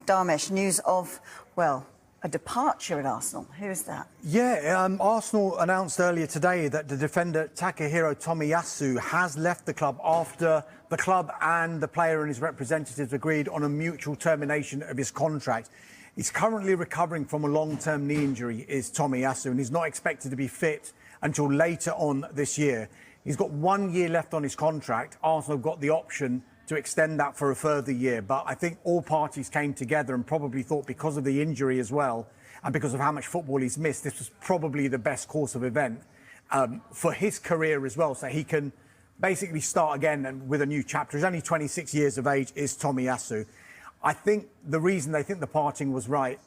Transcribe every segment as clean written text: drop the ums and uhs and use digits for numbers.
Darmish, news of, well, a departure at Arsenal. Who is that? Yeah, Arsenal announced earlier today that the defender Takehiro Tomiyasu has left the club after the club and the player and his representatives agreed on a mutual termination of his contract. He's currently recovering from a long-term knee injury, is Tomiyasu, and he's not expected to be fit until later on this year. He's got 1 year left on his contract. Arsenal have got the option to extend that for a further year. But I think all parties came together and probably thought, because of the injury as well, and because of how much football he's missed, this was probably the best course of event for his career as well. So he can basically start again and with a new chapter. He's only 26 years of age, is Tomiyasu. I think the reason they think the parting was right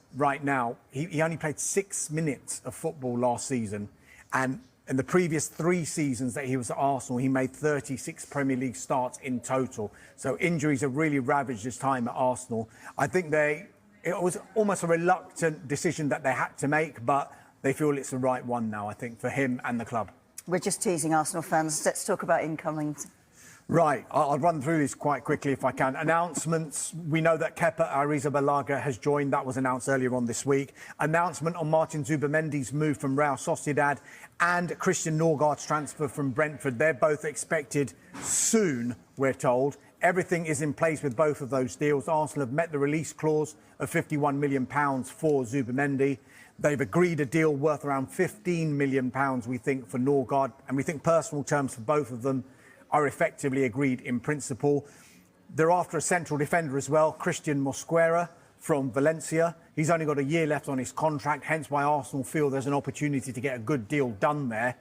now, he only played 6 minutes of football last season. And in the previous 3 seasons that he was at Arsenal, he made 36 Premier League starts in total. So injuries have really ravaged his time at Arsenal. I think it was almost a reluctant decision that they had to make, but they feel it's the right one now, I think, for him and the club. We're just teasing Arsenal fans. Let's talk about incomings. Right, I'll run through this quite quickly if I can. Announcements, we know that Kepa Arrizabalaga has joined. That was announced earlier on this week. Announcement on Martin Zubimendi's move from Real Sociedad and Christian Norgaard's transfer from Brentford. They're both expected soon, we're told. Everything is in place with both of those deals. Arsenal have met the release clause of £51 million for Zubimendi. They've agreed a deal worth around £15 million, we think, for Norgaard. And we think personal terms for both of them are effectively agreed in principle. They're after a central defender as well, Christian Mosquera from Valencia. He's only got a year left on his contract, hence why Arsenal feel there's an opportunity to get a good deal done there.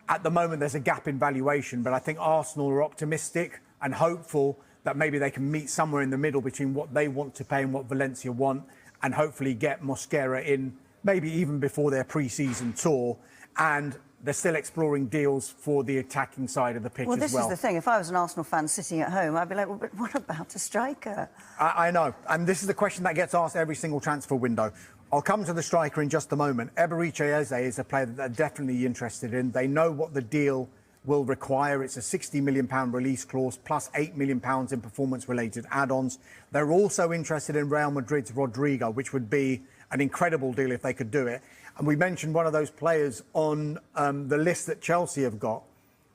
At the moment, there's a gap in valuation, but I think Arsenal are optimistic and hopeful that maybe they can meet somewhere in the middle between what they want to pay and what Valencia want, and hopefully get Mosquera in maybe even before their pre-season tour. And they're still exploring deals for the attacking side of the pitch as well. Well, this is the thing. If I was an Arsenal fan sitting at home, I'd be like, well, but what about a striker? I know. And this is the question that gets asked every single transfer window. I'll come to the striker in just a moment. Gyokeres Eze is a player that they're definitely interested in. They know what the deal will require. It's a £60 million release clause plus £8 million in performance-related add-ons. They're also interested in Real Madrid's Rodrygo, which would be an incredible deal if they could do it. And we mentioned one of those players on the list that Chelsea have got.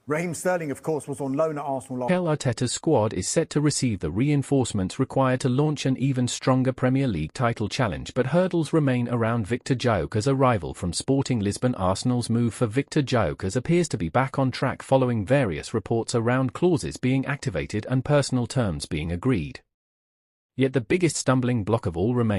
Raheem Sterling, of course, was on loan at Arsenal. Mikel Arteta's squad is set to receive the reinforcements required to launch an even stronger Premier League title challenge, but hurdles remain around Victor Gyokeres' arrival from Sporting Lisbon. Arsenal's move for Victor Gyokeres appears to be back on track following various reports around clauses being activated and personal terms being agreed. Yet the biggest stumbling block of all remains